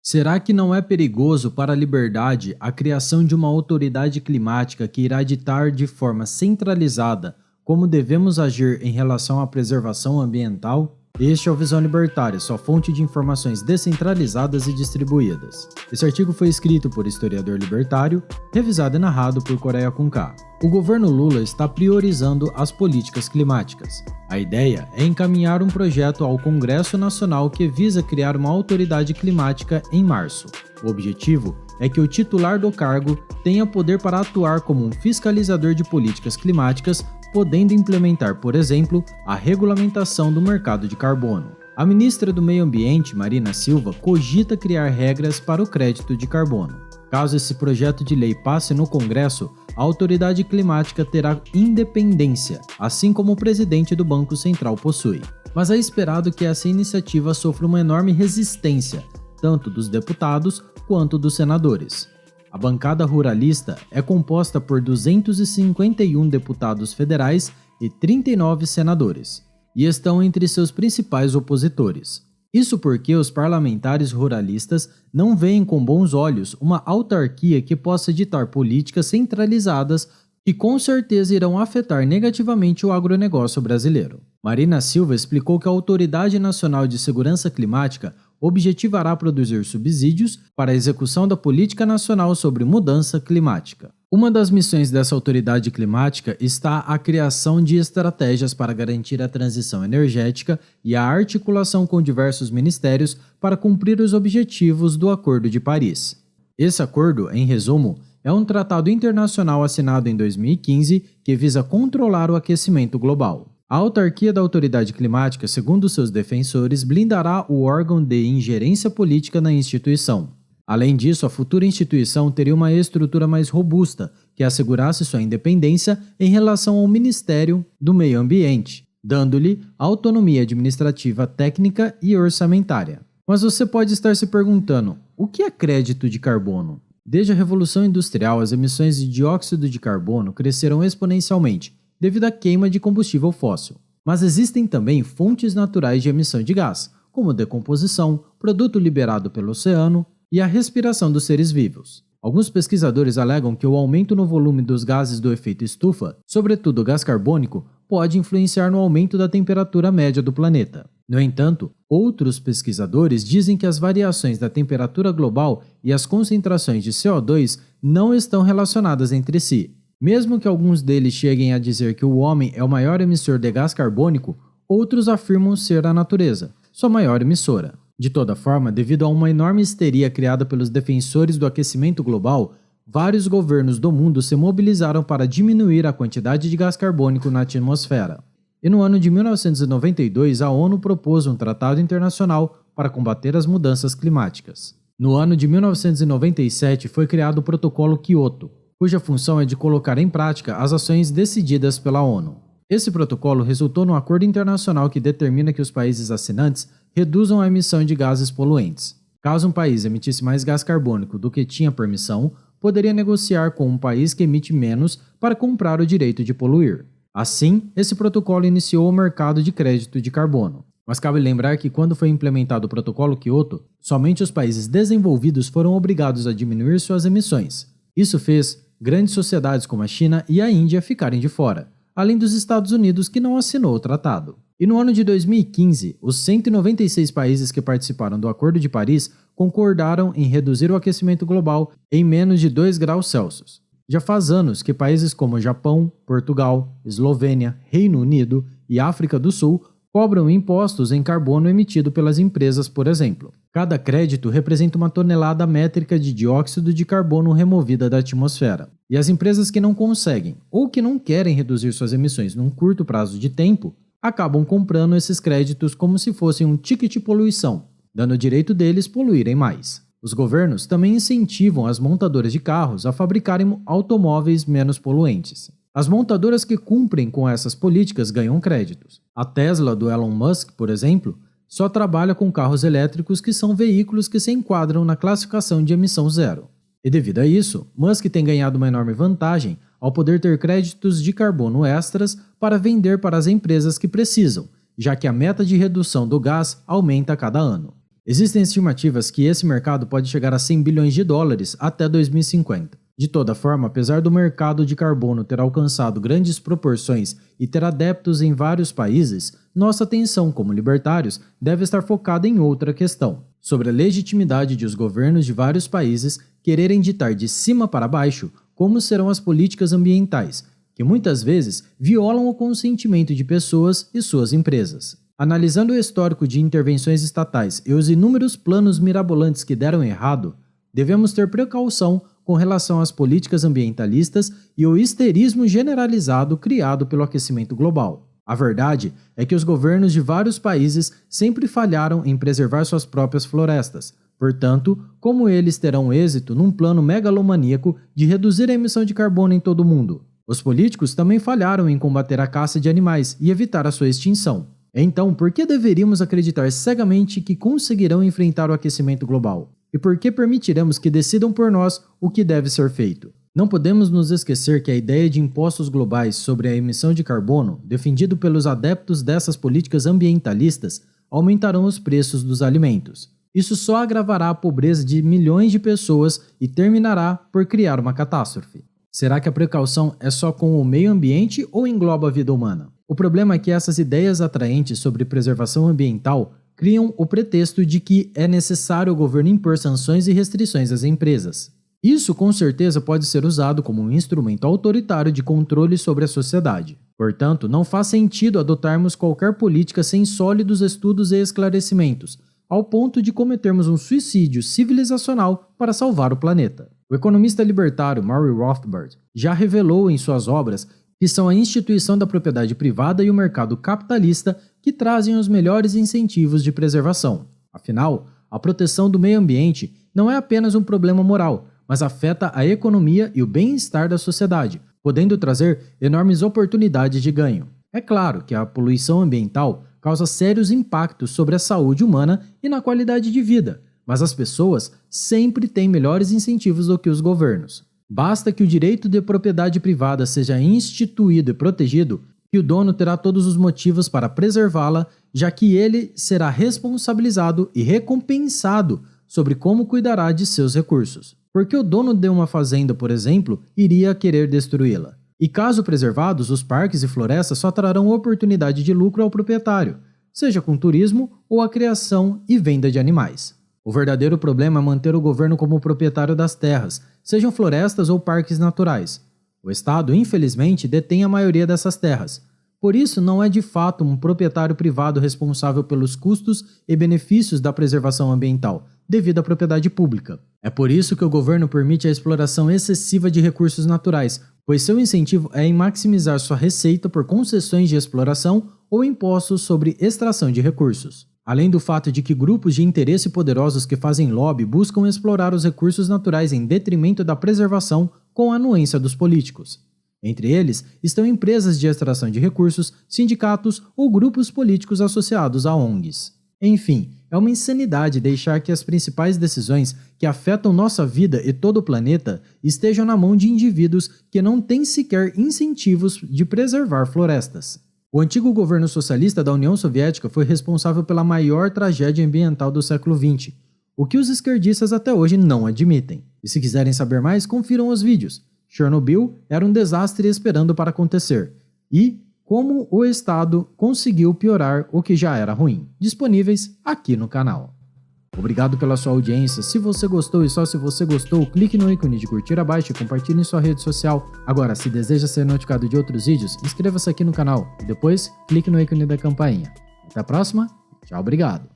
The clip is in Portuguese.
Será que não é perigoso para a liberdade a criação de uma autoridade climática que irá ditar de forma centralizada como devemos agir em relação à preservação ambiental? Este é o Visão Libertária, sua fonte de informações descentralizadas e distribuídas. Esse artigo foi escrito por historiador libertário, revisado e narrado por Coreia com K. O governo Lula está priorizando as políticas climáticas. A ideia é encaminhar um projeto ao Congresso Nacional que visa criar uma autoridade climática em março. O objetivo é que o titular do cargo tenha poder para atuar como um fiscalizador de políticas climáticas, podendo implementar, por exemplo, a regulamentação do mercado de carbono. A ministra do Meio Ambiente, Marina Silva, cogita criar regras para o crédito de carbono. Caso esse projeto de lei passe no Congresso, a autoridade climática terá independência, assim como o presidente do Banco Central possui. Mas é esperado que essa iniciativa sofra uma enorme resistência, tanto dos deputados quanto dos senadores. A bancada ruralista é composta por 251 deputados federais e 39 senadores, e estão entre seus principais opositores. Isso porque os parlamentares ruralistas não veem com bons olhos uma autarquia que possa ditar políticas centralizadas que com certeza irão afetar negativamente o agronegócio brasileiro. Marina Silva explicou que a Autoridade Nacional de Segurança Climática objetivará produzir subsídios para a execução da Política Nacional sobre Mudança Climática. Uma das missões dessa autoridade climática está a criação de estratégias para garantir a transição energética e a articulação com diversos ministérios para cumprir os objetivos do Acordo de Paris. Esse acordo, em resumo, é um tratado internacional assinado em 2015 que visa controlar o aquecimento global. A autarquia da autoridade climática, segundo seus defensores, blindará o órgão de ingerência política na instituição. Além disso, a futura instituição teria uma estrutura mais robusta, que assegurasse sua independência em relação ao Ministério do Meio Ambiente, dando-lhe autonomia administrativa, técnica e orçamentária. Mas você pode estar se perguntando, o que é crédito de carbono? Desde a Revolução Industrial, as emissões de dióxido de carbono cresceram exponencialmente, devido à queima de combustível fóssil. Mas existem também fontes naturais de emissão de gás, como decomposição, produto liberado pelo oceano e a respiração dos seres vivos. Alguns pesquisadores alegam que o aumento no volume dos gases do efeito estufa, sobretudo o gás carbônico, pode influenciar no aumento da temperatura média do planeta. No entanto, outros pesquisadores dizem que as variações da temperatura global e as concentrações de CO2 não estão relacionadas entre si. Mesmo que alguns deles cheguem a dizer que o homem é o maior emissor de gás carbônico, outros afirmam ser a natureza, sua maior emissora. De toda forma, devido a uma enorme histeria criada pelos defensores do aquecimento global, vários governos do mundo se mobilizaram para diminuir a quantidade de gás carbônico na atmosfera. E no ano de 1992, a ONU propôs um tratado internacional para combater as mudanças climáticas. No ano de 1997, foi criado o Protocolo Kyoto, cuja função é de colocar em prática as ações decididas pela ONU. Esse protocolo resultou num acordo internacional que determina que os países assinantes reduzam a emissão de gases poluentes. Caso um país emitisse mais gás carbônico do que tinha permissão, poderia negociar com um país que emite menos para comprar o direito de poluir. Assim, esse protocolo iniciou o mercado de crédito de carbono. Mas cabe lembrar que quando foi implementado o Protocolo Kyoto, somente os países desenvolvidos foram obrigados a diminuir suas emissões. Isso fez grandes sociedades como a China e a Índia ficarem de fora, além dos Estados Unidos, que não assinou o tratado. E no ano de 2015, os 196 países que participaram do Acordo de Paris concordaram em reduzir o aquecimento global em menos de 2 graus Celsius. Já faz anos que países como Japão, Portugal, Eslovênia, Reino Unido e África do Sul cobram impostos em carbono emitido pelas empresas, por exemplo. Cada crédito representa uma tonelada métrica de dióxido de carbono removida da atmosfera. E as empresas que não conseguem ou que não querem reduzir suas emissões num curto prazo de tempo, acabam comprando esses créditos como se fossem um ticket de poluição, dando o direito deles poluírem mais. Os governos também incentivam as montadoras de carros a fabricarem automóveis menos poluentes. As montadoras que cumprem com essas políticas ganham créditos. A Tesla do Elon Musk, por exemplo, só trabalha com carros elétricos que são veículos que se enquadram na classificação de emissão zero. E devido a isso, Musk tem ganhado uma enorme vantagem ao poder ter créditos de carbono extras para vender para as empresas que precisam, já que a meta de redução do gás aumenta a cada ano. Existem estimativas que esse mercado pode chegar a 100 bilhões de dólares até 2050. De toda forma, apesar do mercado de carbono ter alcançado grandes proporções e ter adeptos em vários países, nossa atenção como libertários deve estar focada em outra questão, sobre a legitimidade de os governos de vários países quererem ditar de cima para baixo como serão as políticas ambientais, que muitas vezes violam o consentimento de pessoas e suas empresas. Analisando o histórico de intervenções estatais e os inúmeros planos mirabolantes que deram errado, devemos ter precaução com relação às políticas ambientalistas e o histerismo generalizado criado pelo aquecimento global. A verdade é que os governos de vários países sempre falharam em preservar suas próprias florestas. Portanto, como eles terão êxito num plano megalomaníaco de reduzir a emissão de carbono em todo o mundo? Os políticos também falharam em combater a caça de animais e evitar a sua extinção. Então, por que deveríamos acreditar cegamente que conseguirão enfrentar o aquecimento global? E por que permitiremos que decidam por nós o que deve ser feito? Não podemos nos esquecer que a ideia de impostos globais sobre a emissão de carbono, defendido pelos adeptos dessas políticas ambientalistas, aumentarão os preços dos alimentos. Isso só agravará a pobreza de milhões de pessoas e terminará por criar uma catástrofe. Será que a precaução é só com o meio ambiente ou engloba a vida humana? O problema é que essas ideias atraentes sobre preservação ambiental criam o pretexto de que é necessário o governo impor sanções e restrições às empresas. Isso com certeza pode ser usado como um instrumento autoritário de controle sobre a sociedade. Portanto, não faz sentido adotarmos qualquer política sem sólidos estudos e esclarecimentos, ao ponto de cometermos um suicídio civilizacional para salvar o planeta. O economista libertário Murray Rothbard já revelou em suas obras que são a instituição da propriedade privada e o mercado capitalista que trazem os melhores incentivos de preservação. Afinal, a proteção do meio ambiente não é apenas um problema moral, mas afeta a economia e o bem-estar da sociedade, podendo trazer enormes oportunidades de ganho. É claro que a poluição ambiental causa sérios impactos sobre a saúde humana e na qualidade de vida, mas as pessoas sempre têm melhores incentivos do que os governos. Basta que o direito de propriedade privada seja instituído e protegido, que o dono terá todos os motivos para preservá-la, já que ele será responsabilizado e recompensado sobre como cuidará de seus recursos. Porque o dono de uma fazenda, por exemplo, iria querer destruí-la. E caso preservados, os parques e florestas só trarão oportunidade de lucro ao proprietário, seja com turismo ou a criação e venda de animais. O verdadeiro problema é manter o governo como proprietário das terras, sejam florestas ou parques naturais. O Estado, infelizmente, detém a maioria dessas terras. Por isso, não é de fato um proprietário privado responsável pelos custos e benefícios da preservação ambiental, devido à propriedade pública. É por isso que o governo permite a exploração excessiva de recursos naturais, pois seu incentivo é em maximizar sua receita por concessões de exploração ou impostos sobre extração de recursos. Além do fato de que grupos de interesse poderosos que fazem lobby buscam explorar os recursos naturais em detrimento da preservação com a anuência dos políticos. Entre eles estão empresas de extração de recursos, sindicatos ou grupos políticos associados a ONGs. Enfim, é uma insanidade deixar que as principais decisões que afetam nossa vida e todo o planeta estejam na mão de indivíduos que não têm sequer incentivos de preservar florestas. O antigo governo socialista da União Soviética foi responsável pela maior tragédia ambiental do século XX, o que os esquerdistas até hoje não admitem. E se quiserem saber mais, confiram os vídeos. Chernobyl era um desastre esperando para acontecer. E como o Estado conseguiu piorar o que já era ruim, disponíveis aqui no canal. Obrigado pela sua audiência. Se você gostou e só se você gostou, clique no ícone de curtir abaixo e compartilhe em sua rede social. Agora, se deseja ser notificado de outros vídeos, inscreva-se aqui no canal e depois clique no ícone da campainha. Até a próxima, tchau, obrigado.